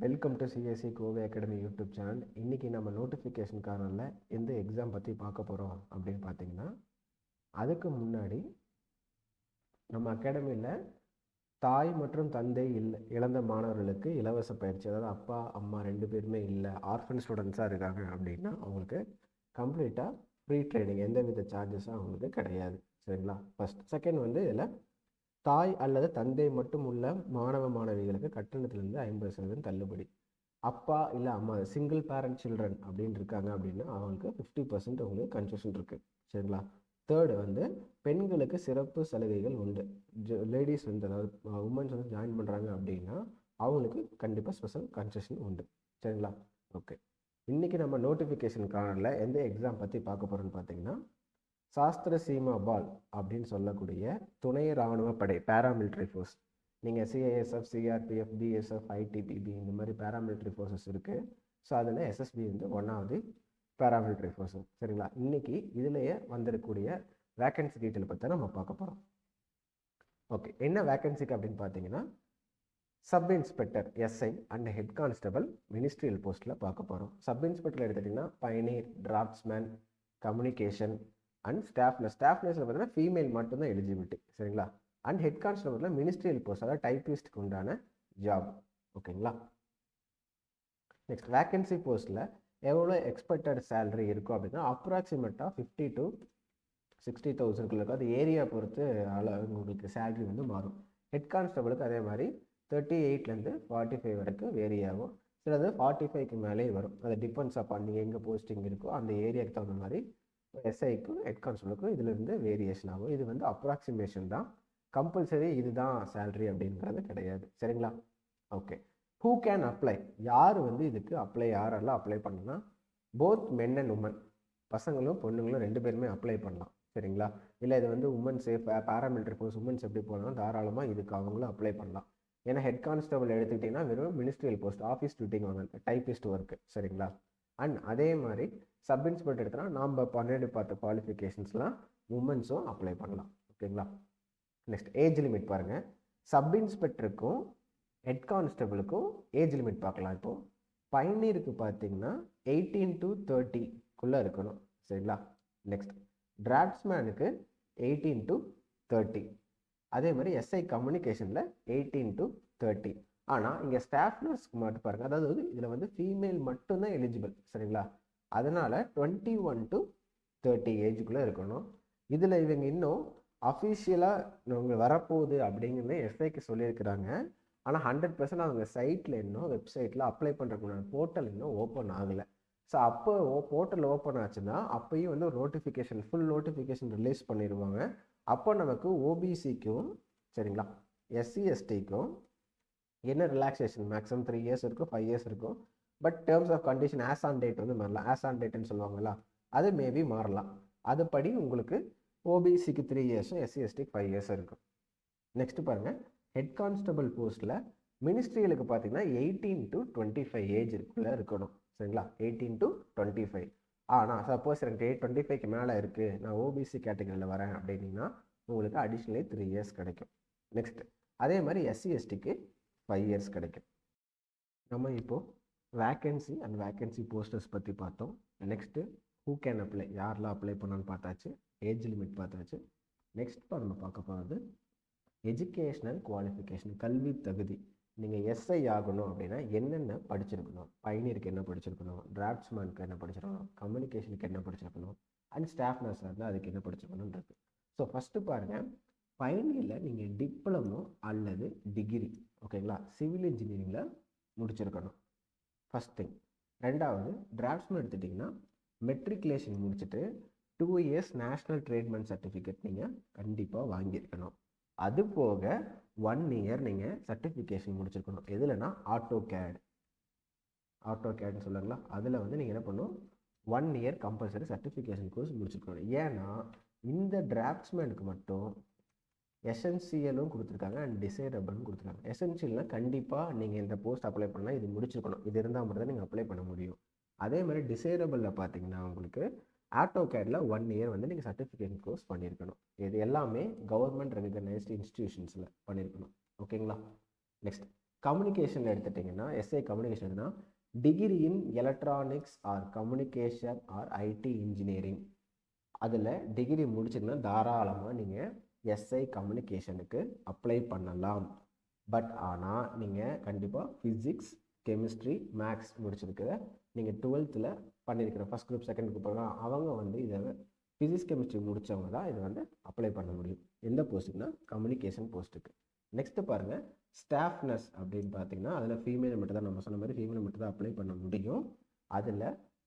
Welcome to CSC Kovai academy YouTube channel. இன்றைக்கி நம்ம notification கார்னரில் எந்த எக்ஸாம் பற்றி பார்க்க போகிறோம் அப்படின்னு பார்த்தீங்கன்னா, அதுக்கு முன்னாடி நம்ம அகாடமியில் தாய் மற்றும் தந்தை இழந்த மாணவர்களுக்கு இலவச பயிற்சி, அதாவது அப்பா அம்மா ரெண்டு பேருமே இல்லை, ஆர்ஃபன் ஸ்டூடெண்ட்ஸாக இருக்காங்க அப்படின்னா அவங்களுக்கு கம்ப்ளீட்டாக ஃப்ரீ ட்ரைனிங், எந்த வித சார்ஜஸும் அவங்களுக்கு கிடையாது. சரிங்களா? ஃபஸ்ட். செகண்ட் வந்து இதில் தாய் அல்லது தந்தை மட்டும் உள்ள மாணவ மாணவிகளுக்கு கட்டணத்திலிருந்து 50% தள்ளுபடி. அப்பா இல்லை அம்மா சிங்கிள் பேரண்ட் சில்ட்ரன் அப்படின்னு இருக்காங்க அப்படின்னா அவங்களுக்கு 50% உங்களுக்கு கன்செஷன் இருக்குது. சரிங்களா? தேர்டு வந்து பெண்களுக்கு சிறப்பு சலுகைகள் உண்டு. லேடிஸ் வந்து, அதாவது உமன்ஸ் வந்து ஜாயின் பண்ணுறாங்க அப்படின்னா அவங்களுக்கு கண்டிப்பாக ஸ்பெஷல் கன்செஷன் உண்டு. சரிங்களா? ஓகே. இன்றைக்கி நம்ம நோட்டிஃபிகேஷன் கார்னரில் எந்த எக்ஸாம் பற்றி பார்க்க போகிறோன்னு பார்த்தீங்கன்னா, சாஸ்திர சீமா பால் அப்படின்னு சொல்லக்கூடிய துணை இராணுவ படை, பேராமிலிட்ரி ஃபோர்ஸ். நீங்கள் சிஐஎஸ்எஃப், சிஆர்பிஎஃப், பிஎஸ்எஃப், ஐடிபிபி இந்த மாதிரி பேராமிலிட்ரி ஃபோர்ஸஸ் இருக்குது. ஸோ அதில் எஸ்எஸ்பி வந்து ஒன்றாவது பேராமிலிட்ரி ஃபோர்ஸ். சரிங்களா? இன்றைக்கி இதிலேயே வந்திருக்கக்கூடிய வேக்கன்சி டீட்டெயில் பற்றி நம்ம பார்க்க போகிறோம். ஓகே, என்ன வேக்கன்சிக்கு அப்படின்னு பார்த்தீங்கன்னா, sub inspector SI and head constable ministerial போஸ்ட்டில் பார்க்க போகிறோம். சப் இன்ஸ்பெக்டர் எடுத்துட்டிங்கன்னா பயனீர், டிராஃப்ட்ஸ்மேன், கம்யூனிகேஷன் அண்ட் ஸ்டாஃப்னஸ். ஸ்டாஃப்னஸில் பார்த்தீங்கன்னா ஃபீமேல் மட்டும்தான் எலிஜிபிலிட்டி. சரிங்களா? அண்ட் ஹெட் கான்ஸ்டபிளில் மினிஸ்ட்ரியல் போஸ்ட், அதாவது டைப்பிஸ்ட்டுக்கு உண்டான ஜாப். ஓகேங்களா? நெக்ஸ்ட், வேக்கன்சி போஸ்ட்டில் எவ்வளோ எக்ஸ்பெக்டட் சேலரி இருக்கும் அப்படின்னா அப்ராக்சிமேட்டாக 50 to 60,000 இருக்கும். அது ஏரியா பொறுத்து உங்களுக்கு சேலரி வந்து மாறும். ஹெட் கான்ஸ்டபிளுக்கு அதே மாதிரி 38லேருந்து 45 வரைக்கும் வேரி ஆகும். சிலது 45க்கு மேலே வரும். அது டிபெண்ட்ஸ் அப்பான் நீங்கள் எங்கே போஸ்டிங் இருக்கோ அந்த ஏரியாவுக்கு தகுந்த மாதிரி எஸ்ஐக்கும் ஹெட் கான்ஸ்டபிளுக்கும் இதிலிருந்து வேரியேஷன் ஆகும். இது வந்து அப்ராக்சிமேஷன் தான், கம்பல்சரி இதுதான் சேலரி அப்படிங்கிறது கிடையாது. சரிங்களா? ஓகே. Who can apply? யார் வந்து இதுக்கு யாரெல்லாம் அப்ளை பண்ணலாம்? போத் மென் அண்ட் உமன், பசங்களும் பொண்ணுங்களும் ரெண்டு பேருமே அப்ளை பண்ணலாம். சரிங்களா? இல்லை இது வந்து உமன்ஸு பேராமிலிட்ரி ஃபோர்ஸ் உமன்ஸ் எப்படி போகலாம், தாராளமாக இதுக்கு அவங்களும் அப்ளை பண்ணலாம். ஏன்னா ஹெட் கான்ஸ்டபிள் எடுத்துக்கிட்டிங்கன்னா வெறும் மினிஸ்ட்ரியல் போஸ்ட், ஆஃபீஸ் டியூட்டிங் வாங்க, டைப்பிஸ்ட் ஒர்க்கு. சரிங்களா? அண்ட் அதே மாதிரி சப் இன்ஸ்பெக்டர் எடுத்தோன்னா நாம் பார்த்த குவாலிஃபிகேஷன்ஸ்லாம் உமன்ஸும் அப்ளை பண்ணலாம். ஓகேங்களா? நெக்ஸ்ட், ஏஜ் லிமிட் பாருங்கள். சப் இன்ஸ்பெக்டருக்கும் ஹெட் கான்ஸ்டபிளுக்கும் ஏஜ் லிமிட் பார்க்கலாம். இப்போது பயனீருக்கு பார்த்தீங்கன்னா 18 to 30 இருக்கணும். சரிங்களா? நெக்ஸ்ட், டிராஃப்ட்ஸ்மேனுக்கு 18 to 30. அதே மாதிரி எஸ்ஐ கம்யூனிகேஷனில் 18 to 30. ஆனால் இங்கே ஸ்டாஃப் நர்ஸ்க்கு மட்டும் பாருங்கள், அதாவது இதில் வந்து ஃபீமேல் மட்டும்தான் எலிஜிபிள். சரிங்களா? அதனால் 21 to 30 ஏஜுக்குள்ளே இருக்கணும். இதில் இவங்க இன்னும் அஃபிஷியலாக இவங்க வரப்போகுது அப்படிங்கிறது எஸ்ஐக்கு சொல்லியிருக்கிறாங்க. ஆனால் 100% அவங்க சைட்டில் இன்னும் வெப்சைட்டில் அப்ளை பண்ணுறதுக்குள்ள போர்ட்டல் இன்னும் ஓப்பன் ஆகலை. ஸோ அப்போ போர்ட்டல் ஓப்பன் ஆச்சுன்னா அப்போயும் வந்து ஒரு நோட்டிஃபிகேஷன், ஃபுல் நோட்டிஃபிகேஷன் ரிலீஸ் பண்ணிடுவாங்க. அப்போ நமக்கு ஓபிசிக்கும், சரிங்களா, எஸ்சி எஸ்டிக்கும் என்ன ரிலாக்ஸேஷன் மேக்ஸிமம் 3 years இருக்கும், 5 years இருக்கும். But terms of condition as on date வந்து மாறலாம். ஆஸ் ஆன் டேட்னு சொல்லுவாங்களா, அது மேபி மாறலாம். அதுபடி உங்களுக்கு ஓபிசிக்கு 3 years, எஸ்சி எஸ்டிக்கு 5 years இருக்கும். நெக்ஸ்ட் பாருங்கள், ஹெட் கான்ஸ்டபிள் போஸ்ட்டில் மினிஸ்ட்ரியலுக்கு பார்த்தீங்கன்னா 18 to 25 ஏஜ் இருக்குள்ளே இருக்கணும். சரிங்களா? 18 to 25. ஆனால் சப்போஸ் எனக்கு 25க்கு மேலே இருக்குது, நான் ஓபிசி கேட்டகரியில் வரேன் அப்படின்னா உங்களுக்கு அடிஷ்னலி 3 years கிடைக்கும். நெக்ஸ்ட், அதே மாதிரி எஸ்சி எஸ்டிக்கு 5 years கிடைக்கும். நம்ம இப்போது வேக்கன்சி அண்ட் வேக்கன்சி போஸ்டர்ஸ் பற்றி பார்த்தோம். நெக்ஸ்ட்டு ஹூ கேன் அப்ளை, யாரெல்லாம் அப்ளை பண்ணான்னு பார்த்தாச்சு, ஏஜ் லிமிட் பார்த்தாச்சு. நெக்ஸ்ட் நம்ம பார்க்க போகிறது எஜுகேஷ்னல் குவாலிஃபிகேஷன், கல்வி தகுதி. நீங்கள் எஸ்ஐ ஆகணும் அப்படின்னா என்னென்ன படிச்சிருக்கணும்? பயனீருக்கு என்ன படிச்சிருக்கணும், டிராஃப்ட்ஸ்மேனுக்கு என்ன படிச்சிருக்கணும், கம்யூனிகேஷனுக்கு என்ன படிச்சிருக்கணும், அண்ட் ஸ்டாஃப் நர்ஸாக இருந்தால் அதுக்கு என்ன படிச்சிருக்கணுன்றது. ஸோ ஃபஸ்ட்டு பாருங்கள், பயனியில் நீங்கள் டிப்ளமோ அல்லது டிகிரி, ஓகேங்களா, சிவில் இன்ஜினியரிங்கில் முடிச்சிருக்கணும் ஃபஸ்ட் திங். ரெண்டாவது, டிராஃப்ட்ஸ்மேன் எடுத்துட்டிங்கன்னா மெட்ரிகுலேஷன் முடிச்சுட்டு 2 years நேஷ்னல் ட்ரேட்மேன் சர்டிஃபிகேட் நீங்கள் கண்டிப்பாக வாங்கியிருக்கணும். அது போக 1 year நீங்கள் சர்டிஃபிகேஷன் முடிச்சிருக்கணும். எதுலனா ஆட்டோகேட்னு சொல்லுங்களா, அதில் வந்து நீங்கள் என்ன பண்ணணும், 1 year கம்பல்சரி சர்டிஃபிகேஷன் கோர்ஸ் முடிச்சிருக்கணும். ஏன்னா இந்த டிராஃப்ட்ஸ்மேனுக்கு மட்டும் எசென்சியலும் கொடுத்துருக்காங்க அண்ட் டிசைரபிள்னு கொடுத்துருக்காங்க. எசென்சியல்னால் கண்டிப்பாக நீங்கள் இந்த போஸ்ட் அப்ளை பண்ணால் இது முடிச்சிருக்கணும், இது இருந்தால் மட்டும் தான் நீங்கள் அப்ளை பண்ண முடியும். அதே மாதிரி டிசைரபிளில் பார்த்தீங்கன்னா உங்களுக்கு ஆட்டோகேடில் 1 year வந்து நீங்கள் சர்டிஃபிகேஷன் கோர்ஸ் பண்ணியிருக்கணும். இது எல்லாமே கவர்மெண்ட் ரெகக்னைஸ்டு இன்ஸ்டிடியூஷன்ஸில் பண்ணியிருக்கணும். ஓகேங்களா? நெக்ஸ்ட், கம்யூனிகேஷன் எடுத்துட்டிங்கன்னா எஸ்ஐ கம்யூனிகேஷன்னா degree in electronics or communication or IT engineering, அதில் டிகிரி முடிச்சிங்கன்னா தாராளமாக நீங்கள் எஸ்ஐ கம்யூனிகேஷனுக்கு அப்ளை பண்ணலாம். பட் ஆனால் நீங்கள் கண்டிப்பாக ஃபிசிக்ஸ், கெமிஸ்ட்ரி, மேக்ஸ் முடிச்சிருக்கிற நீங்கள் 12th பண்ணியிருக்கிற ஃபஸ்ட் குரூப் செகண்ட் குரூப் அவங்க வந்து இதை ஃபிசிக்ஸ் கெமிஸ்ட்ரி முடித்தவங்க தான் இதை வந்து அப்ளை பண்ண முடியும். எந்த போஸ்ட்டுக்குன்னா கம்யூனிகேஷன் போஸ்ட்டுக்கு. நெக்ஸ்ட்டு பாருங்கள், ஸ்டாஃப் நர்ஸ் அப்படின்னு பார்த்தீங்கன்னா அதில் ஃபீமேல் மட்டும் தான், நம்ம சொன்ன மாதிரி ஃபீமேல் மட்டும் தான் அப்ளை பண்ண முடியும். அதில்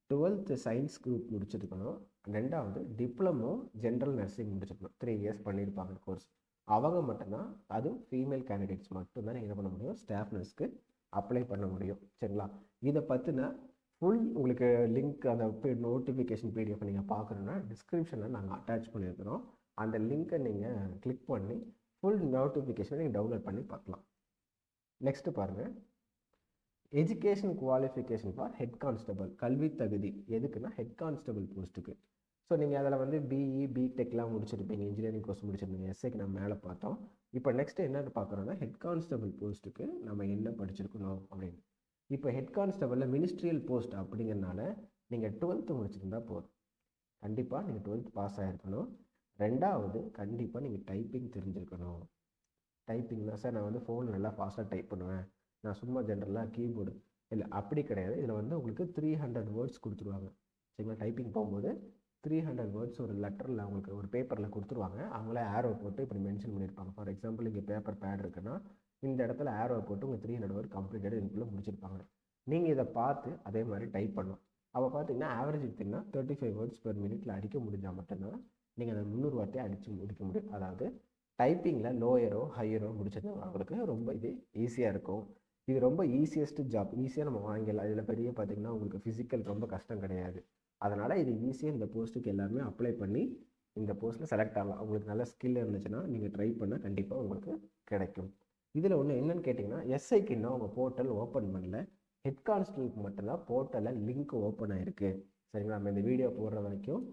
12th சயின்ஸ் குரூப் முடிச்சிருக்கணும். ரெண்டாவது டிப்ளமோ ஜென்ரல் நர்சிங் முடிச்சிருக்கணும், 3 years பண்ணியிருப்பாங்க கோர்ஸ். அவங்க மட்டும்தான், அதுவும் ஃபீமேல் கேண்டிடேட்ஸ் மட்டும்தான் நீங்கள் என்ன பண்ண முடியும், ஸ்டாஃப் நர்ஸ்க்கு அப்ளை பண்ண முடியும். சரிங்களா? இதை பற்றின ஃபுல் உங்களுக்கு லிங்க், அந்த நோட்டிஃபிகேஷன் பிடிஎஃப் நீங்கள் பார்க்கணுன்னா டிஸ்கிரிப்ஷனில் நாங்கள் அட்டாச் பண்ணியிருக்கிறோம். அந்த லிங்க்கை நீங்கள் கிளிக் பண்ணி ஃபுல் நோட்டிஃபிகேஷனை நீங்கள் டவுன்லோட் பண்ணி பார்க்கலாம். நெக்ஸ்ட்டு பாருங்கள், education qualification for head constable, கல்வி தகுதி எதுக்குன்னா ஹெட் கான்ஸ்டபிள் போஸ்ட்டுக்கு. ஸோ நீங்கள் அதில் வந்து பிஇ பிடெக்லாம் முடிச்சிருப்பீங்க, இன்ஜினியரிங் கோர்ஸ் முடிச்சிருப்பீங்க, எஸ்ஐக்கு நம்ம மேலே பார்த்தோம். இப்போ நெக்ஸ்ட்டு என்ன பார்க்குறோன்னா ஹெட் கான்ஸ்டபிள் போஸ்ட்டுக்கு நம்ம என்ன படிச்சிருக்கணும் அப்படின்னு. இப்போ ஹெட் கான்ஸ்டபிளில் மினிஸ்ட்ரியல் போஸ்ட் அப்படிங்கிறனால நீங்கள் 12th முடிச்சிருந்தா போதும். கண்டிப்பாக நீங்கள் 12th பாஸ் ஆகிருக்கணும். ரெண்டாவது கண்டிப்பாக நீங்கள் டைப்பிங் தெரிஞ்சிருக்கணும். டைப்பிங்னா சார் நான் வந்து ஃபோனில் நல்லா ஃபாஸ்ட்டாக டைப் பண்ணுவேன், நான் சும்மா ஜென்ரலாக கீபோர்டு இல்லை, அப்படி கிடையாது. இதில் வந்து உங்களுக்கு 300 வேர்ட்ஸ் கொடுத்துருவாங்க. சரிங்களா? டைப்பிங் போகும்போது 300 வேர்ட்ஸ் ஒரு லெட்டரில் உங்களுக்கு ஒரு பேப்பரில் கொடுத்துருவாங்க. அவங்களே ஆரோ போட்டு இப்படி மென்ஷன் பண்ணியிருப்பாங்க. ஃபார் எக்ஸாம்பிள் இங்கே பேப்பர் பேட் இருக்குன்னா இந்த இடத்துல ஆரோ போட்டு உங்கள் 300 வேர்ட் கம்ப்ளீட்டட் இதுக்குள்ளே முடிச்சிருப்பாங்க. நீங்கள் இதை பார்த்து அதே மாதிரி டைப் பண்ணணும். அப்போ பார்த்தீங்கன்னா ஆவரேஜ் எடுத்திங்கன்னா 35 வேர்ட்ஸ் பெர் மினிட்டில் அடிக்க முடிஞ்சால் மட்டும்தான் நீங்கள் அந்த 300 வார்த்தையை அடித்து முடிக்க முடியும். அதாவது டைப்பிங்கில் லோயரோ ஹையரோ முடிச்சது அவங்களுக்கு ரொம்ப இது ஈஸியாக இருக்கும். இது ரொம்ப ஈஸியஸ்ட் ஜாப், ஈஸியாக நம்ம வாங்கிடலாம். இதில் பெரிய பார்த்திங்கன்னா உங்களுக்கு ஃபிசிக்கல் ரொம்ப கஷ்டம் கிடையாது. அதனால் இது ஈஸியாக இந்த போஸ்ட்டுக்கு எல்லாருமே அப்ளை பண்ணி இந்த போஸ்ட்டில் செலக்ட் ஆகலாம். உங்களுக்கு நல்ல ஸ்கில் இருந்துச்சுன்னா நீங்கள் ட்ரை பண்ணால் கண்டிப்பாக உங்களுக்கு கிடைக்கும். இதில் ஒன்று என்னென்னு கேட்டிங்கன்னா, எஸ்ஐக்கு இன்னும் அவங்க போர்ட்டல் ஓப்பன் பண்ணல. ஹெட் கான்ஸ்டபிளுக்கு மட்டும்தான் போர்ட்டலில் லிங்க் ஓப்பன் ஆகிருக்கு. சரிங்களா? நம்ம இந்த வீடியோ போடுற வரைக்கும்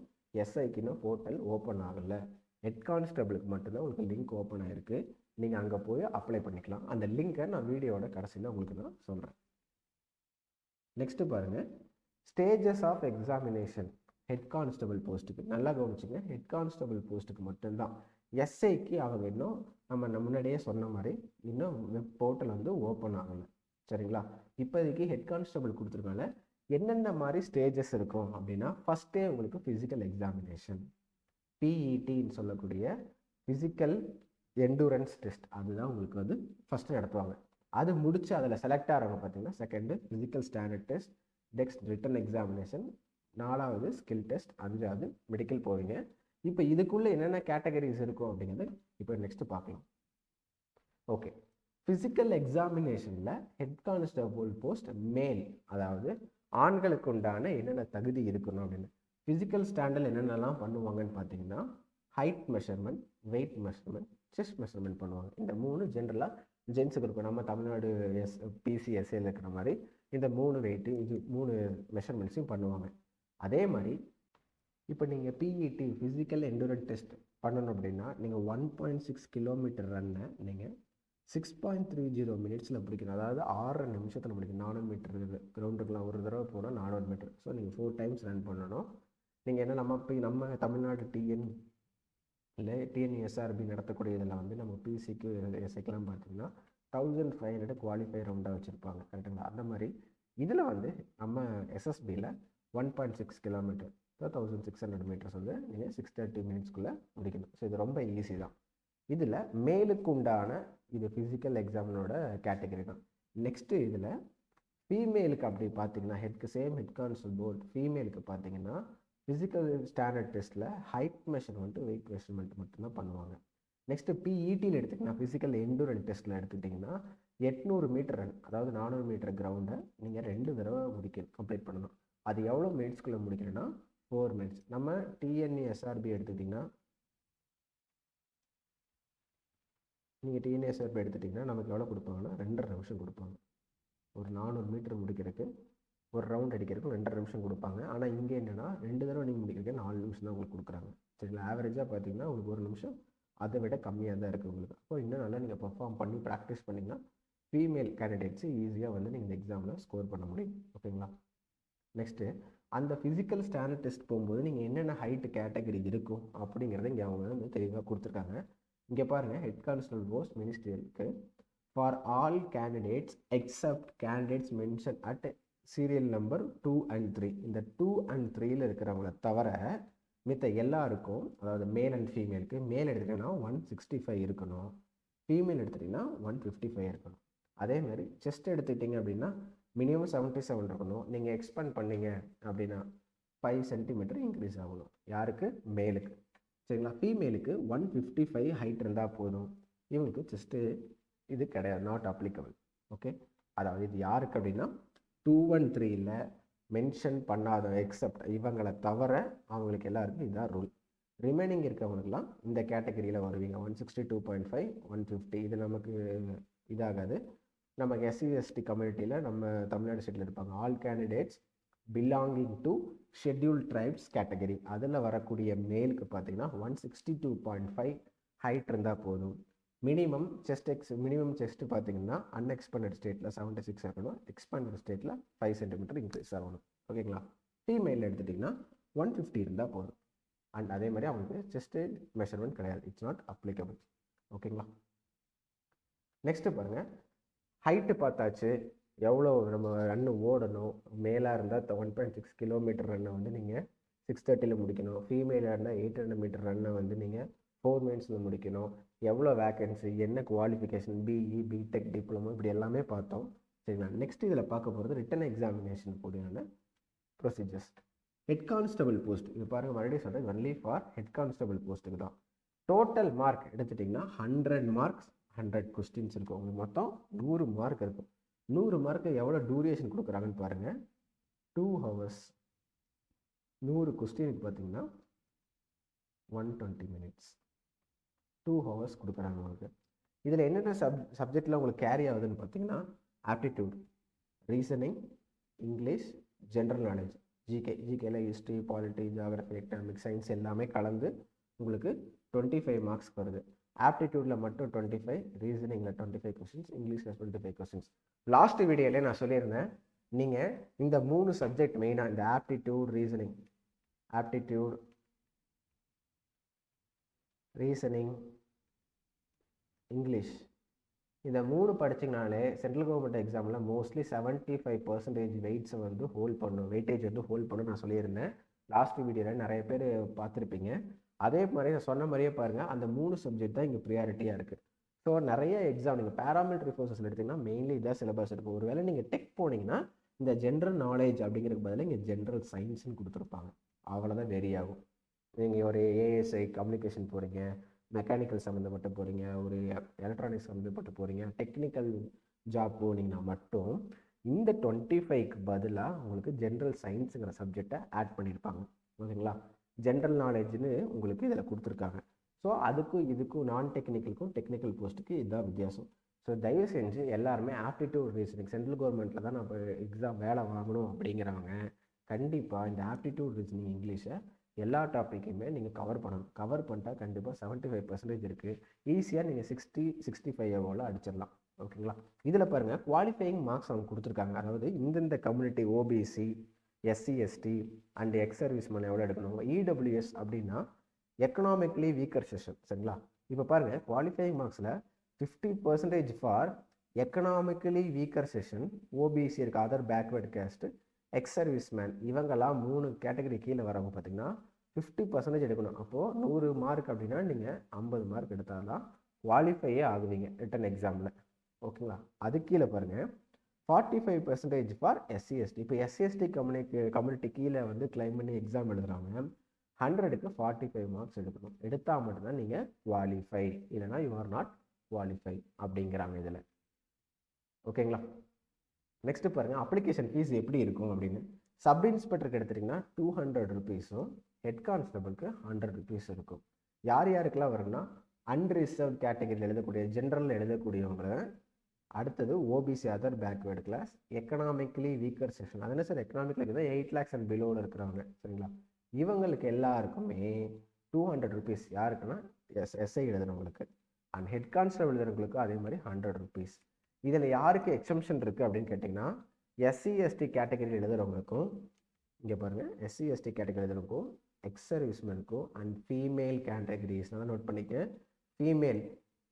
எஸ்ஐக்கு இன்னும் போர்ட்டல் ஓப்பன் ஆகலை. ஹெட் கான்ஸ்டபிளுக்கு மட்டும்தான் உங்களுக்கு லிங்க் ஓப்பன் ஆகிருக்கு. நீங்கள் அங்கே போய் அப்ளை பண்ணிக்கலாம். அந்த லிங்கை நான் வீடியோவோட கடைசியில் உங்களுக்கு நான் சொல்கிறேன். நெக்ஸ்ட்டு பாருங்கள், stages of examination head constable போஸ்ட்டுக்கு. நல்லா கவனிச்சுங்க, ஹெட் கான்ஸ்டபிள் போஸ்ட்டுக்கு மட்டும்தான். எஸ்ஐக்கு அவங்க இன்னும் நம்ம முன்னாடியே சொன்ன மாதிரி இன்னும் வெப் போர்ட்டல் வந்து ஓப்பன் ஆகலை. சரிங்களா? இப்போதைக்கு ஹெட் கான்ஸ்டபிள் கொடுத்துருக்காங்க. என்னென்ன மாதிரி ஸ்டேஜஸ் இருக்கும் அப்படின்னா, ஃபஸ்ட்டே உங்களுக்கு ஃபிசிக்கல் எக்ஸாமினேஷன், பிஇடின்னு சொல்லக்கூடிய ஃபிசிக்கல் எண்டூரன்ஸ் டெஸ்ட், அதுதான் உங்களுக்கு வந்து ஃபஸ்ட்டு நடத்துவாங்க. அது முடித்து அதில் செலக்ட் ஆகிறவங்க பார்த்தீங்கன்னா second physical standard test, next return examination, 4வது ஸ்கில் டெஸ்ட், 5வது மெடிக்கல் போவீங்க. இப்போ இதுக்குள்ளே என்னென்ன கேட்டகரிஸ் இருக்கும் அப்படிங்கிறது இப்போ நெக்ஸ்ட்டு பார்க்கலாம். ஓகே, ஃபிசிக்கல் எக்ஸாமினேஷனில் ஹெட் கான்ஸ்டபிள் போஸ்ட் மேல், அதாவது ஆண்களுக்கு உண்டான என்னென்ன தகுதி இருக்கணும் அப்படின்னு. ஃபிசிக்கல் ஸ்டாண்டர்டில் என்னென்னலாம் பண்ணுவாங்கன்னு பார்த்தீங்கன்னா, height measurement, weight measurement, chest measurement பண்ணுவாங்க. இந்த 3 ஜென்ரலாக ஜென்ஸுக்கு இருக்கும். நம்ம தமிழ்நாடு பிசிஎஸ்ஏல இருக்கிற மாதிரி இந்த 3 வெயிட்டு, இது 3 மெஷர்மெண்ட்ஸையும் பண்ணுவாங்க. அதே மாதிரி இப்போ நீங்கள் பிஇடி ஃபிசிக்கல் எண்டூரன்ஸ் டெஸ்ட் பண்ணணும் அப்படின்னா நீங்கள் 1.6 கிலோமீட்டர் ரன்னை நீங்கள் 6.30 மினிட்ஸில் பிடிக்கணும். அதாவது 6 நிமிஷத்தில் பிடிக்கணும். 400 மீட்டர் கிரவுண்டுக்குலாம் ஒரு தடவை போனால் 400 மீட்டர். ஸோ நீங்கள் 4 டைம்ஸ் ரன் பண்ணணும். நீங்கள் என்ன நம்ம தமிழ்நாடு இல்லை டிஎன்எஸ்ஆர்பி நடத்தக்கூடிய இதில் வந்து நம்ம பிசிக்கு எஸ்ஐக்கெலாம் பார்த்தீங்கன்னா 1500 குவாலிஃபை ரவுண்டாக வச்சுருப்பாங்க. கரெக்டுங்களா? அந்த மாதிரி இதில் வந்து நம்ம எஸ்எஸ்பியில் 1.6 கிலோமீட்டர் 1600 மீட்டர்ஸ் வந்து நீங்கள் 630 மினிட்ஸ்க்குள்ளே முடிக்கணும். ஸோ இது ரொம்ப ஈஸி தான். இதில் மேலுக்கு உண்டான இது ஃபிசிக்கல் எக்ஸாமினோட கேட்டகரி தான். நெக்ஸ்ட்டு இதில் ஃபீமேலுக்கு அப்படி பார்த்தீங்கன்னா ஹெட் கான்ஸ்டபிள் போர்டு ஃபீமேலுக்கு பார்த்தீங்கன்னா ஃபிசிக்கல் ஸ்டாண்டர்ட் டெஸ்ட்டில் ஹைட் மெஷர்மெண்ட்டு, வெயிட் மெஷர்மெண்ட் மட்டும்தான் பண்ணுவாங்க. நெக்ஸ்ட்டு பிஇடியில் எடுத்துக்கிட்டிங்கன்னா ஃபிசிக்கல் எண்டூரன்ஸ் டெஸ்ட்டில் எடுத்துக்கிட்டிங்கன்னா 800 மீட்டர் ரன், அதாவது 400 மீட்டர் கிரவுண்டை நீங்கள் 2 தடவை கம்ப்ளீட் பண்ணணும். அது எவ்வளோ மினிட்ஸ்குள்ளே முடிக்கணும்னா 4 மினிட்ஸ். நம்ம டிஎன்எஸ்ஆர்பி எடுத்துக்கிட்டிங்கன்னா நீங்கள் டிஎன்எஸ்ஆர்பி எடுத்துட்டிங்கன்னா நமக்கு எவ்வளோ கொடுப்பாங்கன்னா 2.5 நிமிஷம் கொடுப்பாங்க. ஒரு 400 மீட்டர் முடிக்கிறதுக்கு, ஒரு ரவுண்ட் அடிக்கிறதுக்கு 2.5 நிமிஷம் கொடுப்பாங்க. ஆனால் இங்கே என்னென்னா 2 தடவை நீங்கள் முடிக்கிறதுக்கு 4 நிமிஷம் தான் உங்களுக்கு கொடுக்குறாங்க. சரிங்களா? ஆவரேஜாக பார்த்தீங்கன்னா உங்களுக்கு 1 நிமிஷம் அதை விட கம்மியாக தான் இருக்குது உங்களுக்கு. அப்போ இன்னும் நல்லா நீங்கள் பெர்ஃபார்ம் பண்ணி ப்ராக்டிஸ் பண்ணிங்கன்னா ஃபீமேல் கேண்டிடேட்ஸு ஈஸியாக வந்து நீங்கள் இந்த எக்ஸாமில் ஸ்கோர் பண்ண முடியும். ஓகேங்களா? நெக்ஸ்ட்டு அந்த ஃபிசிக்கல் ஸ்டாண்டர்ட் டெஸ்ட் போகும்போது நீங்கள் என்னென்ன ஹைட்டு கேட்டகரி இருக்கும் அப்படிங்கிறத இங்கே அவங்க வந்து தெளிவாக கொடுத்துருக்காங்க. இங்கே பாருங்கள், ஹெட் கான்ஸ்டபிள் போஸ்ட் மினிஸ்ட்ரியலுக்கு for all candidates except candidates mention at serial number 2 and 3. இந்த 2 and 3ல் இருக்கிறவங்கள தவிர மித்த எல்லாருக்கும், அதாவது மேல் அண்ட் ஃபீமேலுக்கு, மேல் எடுத்துட்டிங்கன்னா 165 இருக்கணும், ஃபீமேல் எடுத்துட்டிங்கன்னா 155 இருக்கணும். அதேமாதிரி செஸ்ட் எடுத்துக்கிட்டிங்க அப்படின்னா மினிமம் 77 இருக்கணும். நீங்கள் எக்ஸ்பேண்ட் பண்ணீங்க அப்படின்னா 5 சென்டிமீட்டர் இன்க்ரீஸ் ஆகணும். யாருக்கு? மேலுக்கு. சரிங்களா? ஃபீமேலுக்கு 155 ஹைட் இருந்தால் போதும். இவங்களுக்கு செஸ்ட்டு இது கிடையாது, நாட் அப்ளிகபிள். ஓகே, அதாவது இது யாருக்கு அப்படின்னா 2 and 3ல் மென்ஷன் பண்ணாத எக்ஸப்ட் இவங்களை தவிர அவங்களுக்கு எல்லாருக்கும் இதுதான் ரூல். ரிமைனிங் இருக்கவங்களுக்குலாம் இந்த கேட்டகரியில் வருவீங்க. 162.5, 150 இது நமக்கு இதாகாது. நம்ம எஸ்சி எஸ்டி கம்யூனிட்டியில் நம்ம தமிழ்நாடு ஸ்டேட்டில் இருப்பாங்க. All candidates belonging to scheduled tribes category, அதில் வரக்கூடிய மேலுக்கு பார்த்தீங்கன்னா 162.5 ஹைட் இருந்தால் போதும். மினிமம் செஸ்ட்டு பார்த்தீங்கன்னா அன்எக்ஸ்பேண்டட் ஸ்டேட்டில் 76 இருக்கணும், எக்ஸ்பேண்டட் ஸ்டேட்டில் 5 சென்டிமீட்டர் இன்க்ரீஸ் ஆகணும். ஓகேங்களா? ஃபீமேலில் எடுத்துட்டிங்கன்னா 150 இருந்தால் போதும். அண்ட் அதே மாதிரி அவங்களுக்கு செஸ்ட்டு மெஷர்மெண்ட் கிடையாது, இட்ஸ் நாட் அப்ளிகபிள். ஓகேங்களா? நெக்ஸ்ட்டு பாருங்கள், ஹைட்டு பார்த்தாச்சு, எவ்வளோ நம்ம ரன்னு ஓடணும். மேலாக இருந்தால் 1.6 கிலோமீட்டர் ரன்னை வந்து நீங்கள் 6:30 முடிக்கணும். ஃபீமேலாக இருந்தால் 800 மீட்டர் ரன்னை வந்து நீங்கள் 4 மினிட்ஸில் முடிக்கணும். எவ்வளோ வேக்கன்சி, என்ன குவாலிஃபிகேஷன், பிஇ, பிடெக், டிப்ளமோ, இப்படி எல்லாமே பார்த்தோம். சரிங்களா? நெக்ஸ்ட் இதில் பார்க்க போகிறது ரிட்டன் எக்ஸாமினேஷன் கூடியான ப்ரொசீஜர்ஸ். ஹெட் கான்ஸ்டபிள் போஸ்ட், இது பாருங்கள், மறுபடியும் சொல்கிறேன், ஒன்லி ஃபார் ஹெட் கான்ஸ்டபிள் போஸ்ட்டுக்கு தான். டோட்டல் மார்க் எடுத்துட்டிங்கன்னா 100 மார்க்ஸ், 100 கொஸ்டின்ஸ் இருக்கும். உங்களுக்கு மொத்தம் 100 மார்க் இருக்கும். 100 மார்க்கு எவ்வளோ டூரேஷன் கொடுக்குறாங்கன்னு பாருங்கள். 2 hours. 100 கொஸ்டினுக்கு பார்த்தீங்கன்னா 120 minutes. 2 hours கொடுக்குறாங்க உங்களுக்கு. இதில் என்னென்ன சப்ஜெக்டில் உங்களுக்கு கேரி ஆகுதுன்னு பார்த்தீங்கன்னா aptitude, reasoning, English, general knowledge, ஜிகேல history, polity, geography, economics, science எல்லாமே கலந்து உங்களுக்கு 25 மார்க்ஸ் வருது. ஆப்டிடியூடில் மட்டும் 25, ரீசனிங்கில் 25 கொஸ்டின்ஸ், இங்கிலீஷில் 25 கொஸ்டின்ஸ். லாஸ்ட் வீடியோவில் நான் சொல்லியிருந்தேன், நீங்கள் இந்த 3 சப்ஜெக்ட் மெயினாக, இந்த ஆப்டிடியூட், ரீசனிங், இங்கிலீஷ், இந்த 3 படிச்சிங்கனாலே சென்ட்ரல் கவர்மெண்ட் எக்ஸாமில் மோஸ்ட்லி 75% வெயிட்ஸை வந்து வெயிட்டேஜ் வந்து ஹோல்ட் பண்ண நான் சொல்லியிருந்தேன். லாஸ்ட் வீடியோவில் நிறைய பேர் பார்த்துருப்பீங்க. அதே மாதிரி நான் சொன்ன மாதிரியே பாருங்கள், அந்த 3 சப்ஜெக்ட் தான் இங்கே ப்ரியாரிட்டியாக இருக்குது. ஸோ நிறைய எக்ஸாம் நீங்கள் பேராமிலிட்ரி ஃபோர்ஸஸில் எடுத்திங்கன்னா மெயின்லி இதாக சிலபஸ் இருக்கும். ஒருவேளை நீங்கள் டெக் போனீங்கன்னா இந்த ஜென்ரல் நாலேஜ் அப்படிங்கிறதுக்கு பதிலாக இங்கே ஜென்ரல் சயின்ஸ்னு கொடுத்துருப்பாங்க. அவ்வளோதான் வெரி ஆகும். நீங்கள் ஒரு ஏஎஸ்ஐ கம்யூனிகேஷன் போகிறீங்க, மெக்கானிக்கல் சம்மந்தப்பட்டு போகிறீங்க, ஒரு எலக்ட்ரானிக்ஸ் சம்மந்தப்பட்டு போகிறீங்க, டெக்னிக்கல் ஜாப் போனீங்கன்னா மட்டும் இந்த 25க்கு பதிலாக உங்களுக்கு ஜென்ரல் சயின்ஸுங்கிற சப்ஜெக்டை ஆட் பண்ணியிருப்பாங்க. ஓகேங்களா? ஜென்ரல் நாலேஜ்னு உங்களுக்கு இதில் கொடுத்துருக்காங்க. ஸோ அதுக்கும் இதுக்கும் நான் டெக்னிக்கலுக்கும் டெக்னிக்கல் போஸ்ட்டுக்கு இதுதான் வித்தியாசம். ஸோ தயவு செஞ்சு எல்லாருமே ஆப்டிடியூட் ரீசனிங், சென்ட்ரல் கவர்மெண்ட்டில் தான் நம்ம எக்ஸாம் வேலை வாங்கணும் அப்படிங்கிறவங்க கண்டிப்பாக இந்த ஆப்டிடியூட் ரீசனிங் இங்கிலீஷை எல்லா டாப்பிக்குமே நீங்கள் கவர் பண்ணணும். கவர் பண்ணிட்டா கண்டிப்பாக 75% இருக்குது. ஈஸியாக நீங்கள் 60-65 எவ்வளோ அடிச்சிடலாம். ஓகேங்களா? இதில் பாருங்கள், குவாலிஃபையிங் மார்க்ஸ் அவங்க கொடுத்துருக்காங்க. அதாவது இந்தந்த community OBC, SC ST and ex service man எவ்வளோ எடுக்கணும். இடபிள்யூஎஸ் அப்படின்னா எக்கனாமிக்கலி வீக்கர் செஷன். சரிங்களா? இப்போ பாருங்கள், குவாலிஃபையிங் மார்க்ஸில் 50% for economically weaker section, OBC இருக்குது, other backward caste, ex service man, இவங்கெல்லாம் 3 கேட்டகரி கீழே வரவங்க பார்த்தீங்கன்னா 50% எடுக்கணும். அப்போது 100 மார்க் அப்படின்னா நீங்கள் 50 மார்க் எடுத்தால் தான் குவாலிஃபையே ஆகுவீங்க ரிட்டன் எக்ஸாமில். ஓகேங்களா? அது கீழே பாருங்கள், 45% ஃபார் எஸ்சி எஸ்டி. இப்போ எஸ்சி எஸ்டி கம்யூனிட்டி கீழே வந்து கிளைம் பண்ணி எக்ஸாம் எழுதுகிறாங்க. 100க்கு 45 மார்க்ஸ் எடுக்கணும். எடுத்தால் மட்டும்தான் நீங்கள் குவாலிஃபை, இல்லைனா யூ ஆர் நாட் குவாலிஃபை அப்படிங்கிறாங்க இதில். ஓகேங்களா? நெக்ஸ்ட்டு பாருங்கள், அப்ளிகேஷன் ஃபீஸ் எப்படி இருக்கும் அப்படின்னு. சப் இன்ஸ்பெக்டருக்கு எடுத்துட்டிங்கன்னா 200 ருபீஸும், ஹெட் கான்ஸ்டபிளுக்கு 100 ருபீஸ் இருக்கும். யார் யாருக்கெல்லாம் வரும்னா அன்ரிசர்வ் கேட்டகரியில் எழுதக்கூடிய, ஜென்ரலில் எழுதக்கூடியவங்க, அடுத்தது OBC, other backward class, economically weaker section, அது என்ன சார் எக்கனாமிக்கில் இருக்குது 8 lakhs அண்ட் பிலோவில் இருக்கிறவங்க. சரிங்களா? இவங்களுக்கு எல்லாருக்குமே 200 ருபீஸ். யாருக்குன்னா எஸ்ஐ எழுதுனவங்களுக்கு. அண்ட் ஹெட் கான்ஸ்டபிள் எழுதுறவங்களுக்கு அதே மாதிரி 100 ருபீஸ். இதில் யாருக்கு எக்ஸம்ஷன் இருக்குது அப்படின்னு கேட்டிங்கன்னா எஸ்சி எஸ்டி கேட்டகரி எழுதுகிறவங்களுக்கும், இங்கே பாருங்கள், எஸ்சி எஸ்டி கேட்டகரி எழுதுறவங்களுக்கும், எக்ஸ் சர்வீஸ்மேனுக்கும் அண்ட் ஃபீமேல் கேட்டகரிஸ் நல்லா நோட் பண்ணிக்க. ஃபீமேல்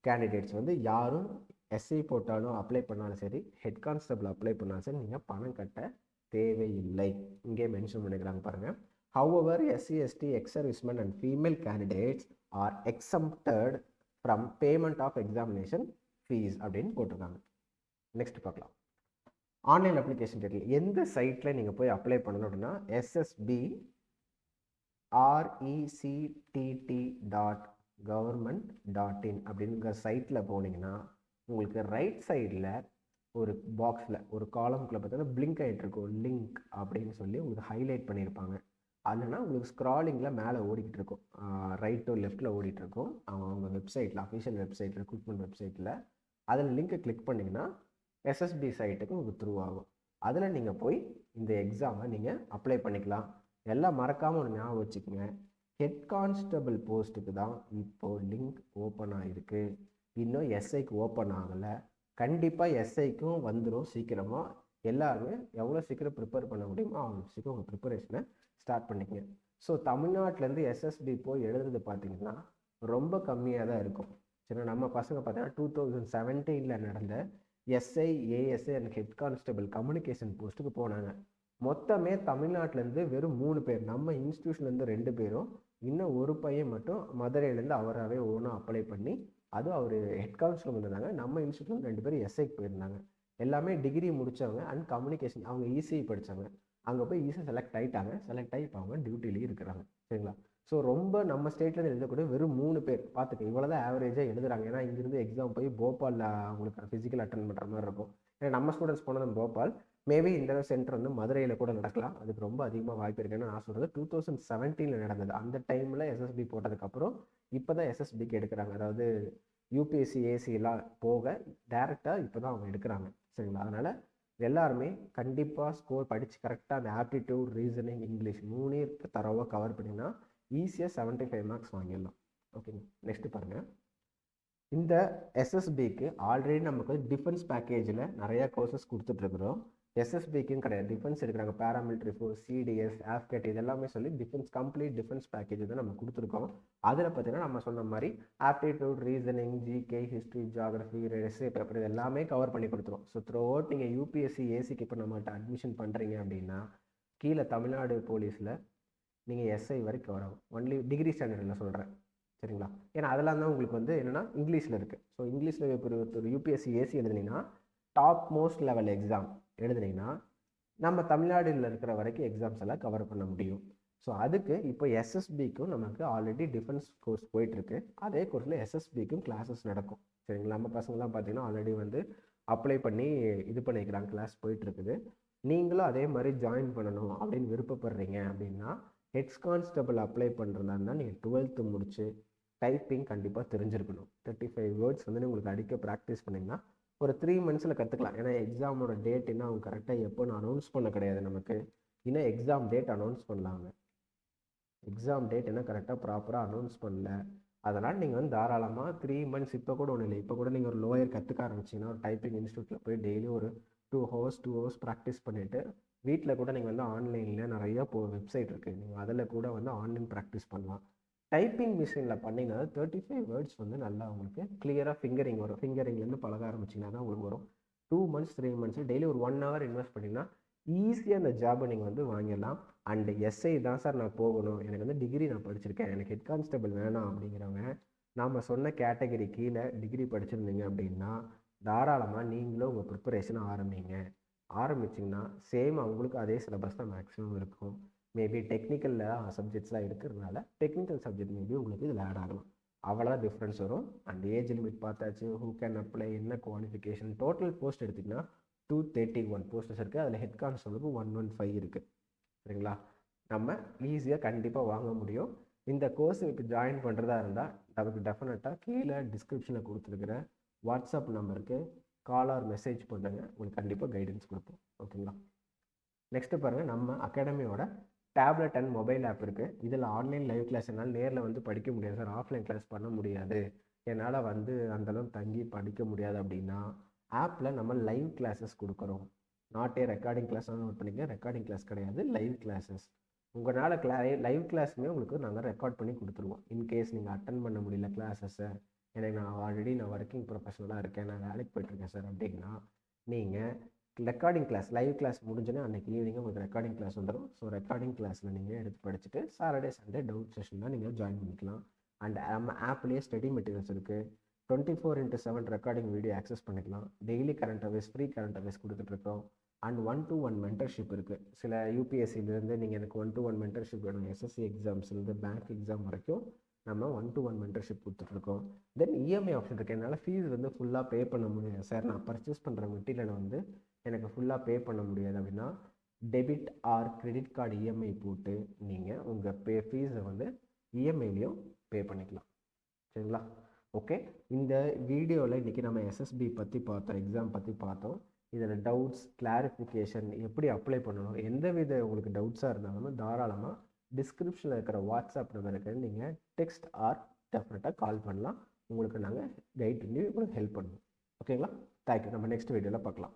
கேண்டிடேட்ஸ் வந்து யாரும் எஸ்சி போட்டாலும் அப்ளை பண்ணாலும் சரி, ஹெட் கான்ஸ்டபிள் அப்ளை பண்ணாலும் சரி, நீங்கள் பணம் கட்ட தேவையில்லை. இங்கே மென்ஷன் பண்ணிக்கிறாங்க பாருங்கள். However, SC, ST, ex-servicemen and female candidates are exempted from payment of examination fees அப்படின்னு போட்டிருக்காங்க. நெக்ஸ்ட் பார்க்கலாம். ஆன்லைன் அப்ளிகேஷன் டீட்டெயில் எந்த சைட்டில் நீங்கள் போய் அப்ளை பண்ணணும் அப்படின்னா ssbrect.government.in அப்படிங்கிற சைட்டில் போனீங்கன்னா உங்களுக்கு ரைட் சைடில் ஒரு பாக்ஸில் ஒரு காலம்குள்ளே பார்த்தீங்கன்னா பிளிங்க் ஆகிட்டு இருக்கும், லிங்க் அப்படின்னு சொல்லி உங்களுக்கு ஹைலைட் பண்ணியிருப்பாங்க. அதுனா உங்களுக்கு ஸ்க்ராலிங்கில் மேலே ஓடிக்கிட்டு இருக்கும், ரைட் டு லெஃப்ட்டில் ஓடிட்டு இருக்கும். அவங்க வெப்சைட்டில், அஃபிஷியல் வெப்சைட், ரெக்ரூட்மெண்ட் வெப்சைட்டில் அதில் லிங்க்கை கிளிக் பண்ணிங்கன்னா எஸ்எஸ்பி சைட்டுக்கு உங்களுக்கு த்ரூ ஆகும். அதில் நீங்கள் போய் இந்த எக்ஸாமை நீங்கள் அப்ளை பண்ணிக்கலாம். எல்லாம் மறக்காமல் ஒன்று ஞாபகம் வச்சுக்கோங்க, ஹெட் கான்ஸ்டபிள் போஸ்ட்டுக்கு தான் இப்போது லிங்க் ஓப்பன் ஆகிருக்கு, இன்னும் எஸ்ஐக்கு ஓப்பன் ஆகலை. கண்டிப்பாக எஸ்ஐக்கும் வந்துடும் சீக்கிரமாக. எல்லாருமே எவ்வளோ சீக்கிரம் ப்ரிப்பேர் பண்ண முடியுமோ அவ்வளோ சீக்கிரம் உங்கள் ப்ரிப்பரேஷனை ஸ்டார்ட் பண்ணிக்கங்க. ஸோ தமிழ்நாட்டிலேருந்து எஸ்எஸ்பி போய் எழுதுறது பார்த்திங்கன்னா ரொம்ப கம்மியாக தான் இருக்கும். சரி, நம்ம பசங்க பார்த்தீங்கன்னா 2017 நடந்த SI, ASI and head constable communication போஸ்ட்டுக்கு போனாங்க. மொத்தமே தமிழ்நாட்டிலேருந்து வெறும் 3 பேர், நம்ம இன்ஸ்டியூஷன்லேருந்து 2 பேரும், இன்னும் ஒரு பையன் மட்டும் மதுரையிலேருந்து அவராகவே ஓனாக அப்ளை பண்ணி, அதுவும் அவர் ஹெட் கான்ஸ்டபிள் வந்திருந்தாங்க. நம்ம இன்ஸ்டியூஷன்லேருந்து 2 பேர் எஸ்ஐக்கு போயிருந்தாங்க. எல்லாமே டிகிரி முடித்தவங்க அண்ட் கம்யூனிகேஷன், அவங்க இசிஐ படித்தாங்க. அங்கே போய் ஈஸியாக செலக்ட் ஆகிட்டாங்க. செலக்ட் ஆகி இப்போ அவங்க டியூட்டிலேயே இருக்கிறாங்க. சரிங்களா? ஸோ ரொம்ப நம்ம ஸ்டேட்லேருந்து எழுதக்கூடிய வெறும் 3 பேர் பார்த்துக்க, இவ்வளோ தான் ஆவரேஜாக எழுதுறாங்க. ஏன்னா இங்கேருந்து எக்ஸாம் போய் போபாலில் அவங்களுக்கு ஃபிசிக்கல் அட்டன் பண்ணுற மாதிரி இருக்கும். ஏன்னா நம்ம ஸ்டூடெண்ட்ஸ் போனது போபால், மேபி இந்த சென்டர் வந்து மதுரையில் கூட நடக்கலாம். அதுக்கு ரொம்ப அதிகமாக வாய்ப்பு இருக்குன்னு நான் சொல்கிறது. 2017 நடந்தது. அந்த டைமில் எஸ்எஸ்பி போட்டதுக்கப்புறம் இப்போ தான் எஸ்எஸ்பிக்கு எடுக்கிறாங்க. அதாவது யூபிஎஸ்சி, ஏசிலாம் போக டேரெக்டாக இப்போ தான் அவங்க எடுக்கிறாங்க. சரிங்களா? அதனால் எல்லாருமே கண்டிப்பாக ஸ்கோர் படித்து கரெக்டாக அந்த ஆப்டிடியூட், ரீசனிங், இங்கிலீஷ் 3 தரவாக கவர் பண்ணிங்கன்னா ஈஸியாக 75 மார்க்ஸ் வாங்கிடலாம். ஓகேங்க. நெக்ஸ்ட்டு பாருங்கள், இந்த எஸ்எஸ்பிக்கு ஆல்ரெடி நமக்கு டிஃபென்ஸ் பேக்கேஜில் நிறையா கோர்சஸ் கொடுத்துட்ருக்குறோம். எஸ்எஸ்பிக்கும் கிடையாது, டிஃபென்ஸ் எடுக்கிறாங்க. பேராமிலிட்ரி ஃபோர்ஸ், சிடிஎஸ், ஆஃப்கேட், இதெல்லாமே சொல்லி டிஃபென்ஸ், கம்ப்ளீட் டிஃபென்ஸ் பேக்கேஜ் தான் நம்ம கொடுத்துருக்கோம். அதில் பார்த்தீங்கன்னா நம்ம சொன்ன மாதிரி aptitude, reasoning, GK, history, geography, SA paper, இது எல்லாமே கவர் பண்ணி கொடுத்துருவோம். ஸோ த்ரூ அவுட் நீங்கள் யூபிஎஸ்சி, ஏசிக்கு இப்போ நம்மகிட்ட அட்மிஷன் பண்ணுறீங்க அப்படின்னா கீழே தமிழ்நாடு போலீஸில் நீங்கள் எஸ்ஐ வரைக்கும் கவர் ஆகும். ஒன்லி டிகிரி ஸ்டாண்டர்டில் சொல்கிறேன். சரிங்களா? ஏன்னா அதெல்லாம் தான் உங்களுக்கு வந்து என்னென்னா இங்கிலீஷில் இருக்குது. ஸோ இங்கிலீஷில் இப்போ ஒரு யூபிஎஸ்சி, ஏசி எழுதுனீங்கன்னா டாப் மோஸ்ட் லெவல் எக்ஸாம் எழுதுனீங்கன்னா நம்ம தமிழ்நாட்டில் இருக்கிற வரைக்கும் எக்ஸாம்ஸ் எல்லாம் கவர் பண்ண முடியும். ஸோ அதுக்கு இப்போ எஸ்எஸ்பிக்கும் நமக்கு ஆல்ரெடி டிஃபென்ஸ் கோர்ஸ் போயிட்டுருக்கு. அதே கோர்ஸில் எஸ்எஸ்பிக்கும் கிளாஸஸ் நடக்கும். சரிங்களா? நம்ம பசங்களாம் பார்த்தீங்கன்னா ஆல்ரெடி வந்து அப்ளை பண்ணி இது பண்ணிக்கிறாங்க, கிளாஸ் போயிட்டுருக்குது. நீங்களும் அதே மாதிரி ஜாயின் பண்ணணும் அப்படின்னு விருப்பப்படுறீங்க அப்படின்னா ஹெட் கான்ஸ்டபிள் அப்ளை பண்ணுறதா இருந்தால் நீங்கள் 12th முடிச்சு டைப்பிங் கண்டிப்பாக தெரிஞ்சிருக்கணும். 35 வேர்ட்ஸ் வந்து உங்களுக்கு அடிக்க ப்ராக்டிஸ் பண்ணிங்கன்னா ஒரு 3 monthஸில் கற்றுக்கலாம். ஏன்னா எக்ஸாமோட டேட் என்ன அவங்க கரெக்டாக எப்போன்னு அனௌன்ஸ் பண்ண கிடையாது நமக்கு. இன்னும் எக்ஸாம் டேட் அனௌன்ஸ் பண்ணலாங்க. எக்ஸாம் டேட் என்ன கரெக்டாக ப்ராப்பராக அனௌன்ஸ் பண்ணல. அதனால் நீங்கள் வந்து தாராளமாக 3 months, இப்போ கூட ஒன்றும் இல்லை, இப்போ கூட நீங்கள் ஒரு லோயர் கற்றுக்க ஆரம்பிச்சிங்கன்னா ஒரு டைப்பிங் இன்ஸ்டியூட்டில் போய் டெய்லி ஒரு 2 hours ப்ராக்டிஸ் பண்ணிவிட்டு வீட்டில் கூட நீங்கள் வந்து ஆன்லைனில் நிறையா வெப்சைட் இருக்குது, நீங்கள் அதில் கூட வந்து ஆன்லைன் ப்ராக்டிஸ் பண்ணலாம். டைப்பிங் மிஷினில் பண்ணிங்கன்னா 35 வேர்ட்ஸ் வந்து நல்லா உங்களுக்கு கிளியராக ஃபிங்கரிங் வரும். ஃபிங்கரிங்லேருந்து பழக ஆரம்பிச்சிங்கன்னா தான் உங்களுக்கு வரும். 2 months 3 months டெய்லி ஒரு 1 hour இன்வெஸ்ட் பண்ணிங்கன்னா ஈஸியாக அந்த ஜாபை நீங்கள் வந்து வாங்கிடலாம். அண்டு எஸ்ஐ தான் சார் நான் போகணும், எனக்கு வந்து டிகிரி நான் படிச்சிருக்கேன், எனக்கு ஹெட் கான்ஸ்டபிள் வேணாம் அப்படிங்கிறவங்க நாம் சொன்ன கேட்டகரி கீழே டிகிரி படிச்சிருந்தீங்க அப்படின்னா தாராளமாக நீங்களும் உங்கள் ப்ரிப்பரேஷனை ஆரம்பிச்சிங்கன்னா சேம் அவங்களுக்கு அதே சிலபஸ் தான் மேக்ஸிமம் இருக்கும். மேபி டெக்னிக்கலில் சப்ஜெக்ட்ஸ்லாம் இருக்கிறதுனால டெக்னிக்கல் சப்ஜெக்ட் மேபி உங்களுக்கு இதில் ஆட் ஆகலாம். அவ்வளோதான் டிஃப்ரென்ஸ் வரும். அண்ட் ஏஜ் லிமிட் பார்த்தாச்சு, ஹூ கேன் அப்ளை, என்ன குவாலிஃபிகேஷன். டோட்டல் போஸ்ட் எடுத்திங்கன்னா 231 போஸ்டர்ஸ் இருக்குது. அதில் ஹெட் கான்ஸ்டபிளுக்கு 115 இருக்குது. சரிங்களா? நம்ம ஈஸியாக கண்டிப்பாக வாங்க முடியும். இந்த கோர்ஸுக்கு ஜாயின் பண்ணுறதா இருந்தால் நமக்கு டெஃபினட்டாக கீழே டிஸ்கிரிப்ஷனில் கொடுத்துருக்குற வாட்ஸ்அப் நம்பருக்கு கால் ஆர் மெசேஜ் பண்ணுங்க, உங்களுக்கு கண்டிப்பாக கைடன்ஸ் கொடுப்போம். ஓகேங்களா? நெக்ஸ்ட்டு பாருங்கள், நம்ம அகாடமியோட டேப்லெட் அண்ட் மொபைல் ஆப் இருக்குது. இதில் ஆன்லைன் லைவ் கிளாஸ் என்னால் நேரில் வந்து படிக்க முடியாது சார், ஆஃப்லைன் கிளாஸ் பண்ண முடியாது, என்னால் வந்து அந்தளவுக்கு தங்கி படிக்க முடியாது அப்படின்னா ஆப்பில் நம்ம லைவ் கிளாஸஸ் கொடுக்குறோம். Not a recording class note பண்ணிக்க, ரெக்கார்டிங் கிளாஸ் கிடையாது, லைவ் கிளாஸஸ். உங்களால் லைவ் கிளாஸுமே உங்களுக்கு நாங்கள் ரெக்கார்ட் பண்ணி கொடுத்துருவோம். இன்கேஸ் நீங்கள் அட்டன் பண்ண முடியல கிளாஸஸை, எனக்கு நான் ஆல்ரெடி ஒர்க்கிங் ப்ரொஃபஷனலாக இருக்கேன், நான் வேலைக்கு போய்ட்டுருக்கேன் சார் அப்படின்னா, நீங்கள் ரெக்கார்டிங் கிளாஸ் லைவ் கிளாஸ் முடிஞ்சோன்னே அன்றைக்கி ஈவினிங் உங்களுக்கு ரெக்கார்டிங் கிளாஸ் வந்துடும். ஸோ ரெக்கார்டிங் கிளாஸில் நீங்கள் எடுத்து படிச்சுட்டு சாட்டர்டே சண்டே டவுட் செஷன் தான் நீங்கள் ஜாயின் பண்ணிக்கலாம். அண்ட் நம்ம ஆப்லேயே ஸ்டடி மெட்டீரியல்ஸ் இருக்குது. 24/7 ரெக்கார்டிங் வீடியோ ஆக்சஸ் பண்ணிக்கலாம். Daily current affairs, free current affairs கொடுத்துட்ருக்கோம். அண்ட் 1-to-1 மென்டர்ஷிப் இருக்குது. சில யூபிஎஸ்சிலேருந்து நீங்கள் எனக்கு 1-to-1 மென்டர்ஷிப் வேணும், எஸ்எஸ்சி எக்ஸாம்ஸ்லேருந்து பேங்க் எக்ஸாம் வரைக்கும் நம்ம 1-to-1 மென்டர்ஷிப் கொடுத்துட்ருக்கோம். தென் இஎம்ஐ ஆப்ஷன் இருக்குது. என்னால் ஃபீஸ் வந்து ஃபுல்லாக பே பண்ண முடியாது சார், நான் பர்ச்சேஸ் பண்ணுற மெட்டீரியலை வந்து எனக்கு ஃபுல்லாக பே பண்ண முடியாது அப்படின்னா, debit or credit card EMI போட்டு நீங்கள் உங்கள் ஃபீஸை வந்து இஎம்ஐலையும் பே பண்ணிக்கலாம். சரிங்களா? ஓகே, இந்த வீடியோவில் இன்றைக்கி நம்ம எஸ்எஸ்பி பற்றி பார்த்தோம், எக்ஸாம் பற்றி பார்த்தோம். இதில் டவுட்ஸ், கிளாரிஃபிகேஷன், எப்படி அப்ளை பண்ணணும், எந்த வித உங்களுக்கு டவுட்ஸாக இருந்தாலும் தாராளமாக டிஸ்கிரிப்ஷனில் இருக்கிற வாட்ஸ்அப் நம்பருக்கு நீங்கள் டெக்ஸ்ட் ஆர் டெஃபினட்டாக கால் பண்ணலாம். உங்களுக்கு நாங்கள் கைட் பண்ணி உங்களுக்கு ஹெல்ப் பண்ணுவோம். ஓகேங்களா? தேங்க்யூ. நம்ம நெக்ஸ்ட் வீடியோவில் பார்க்கலாம்.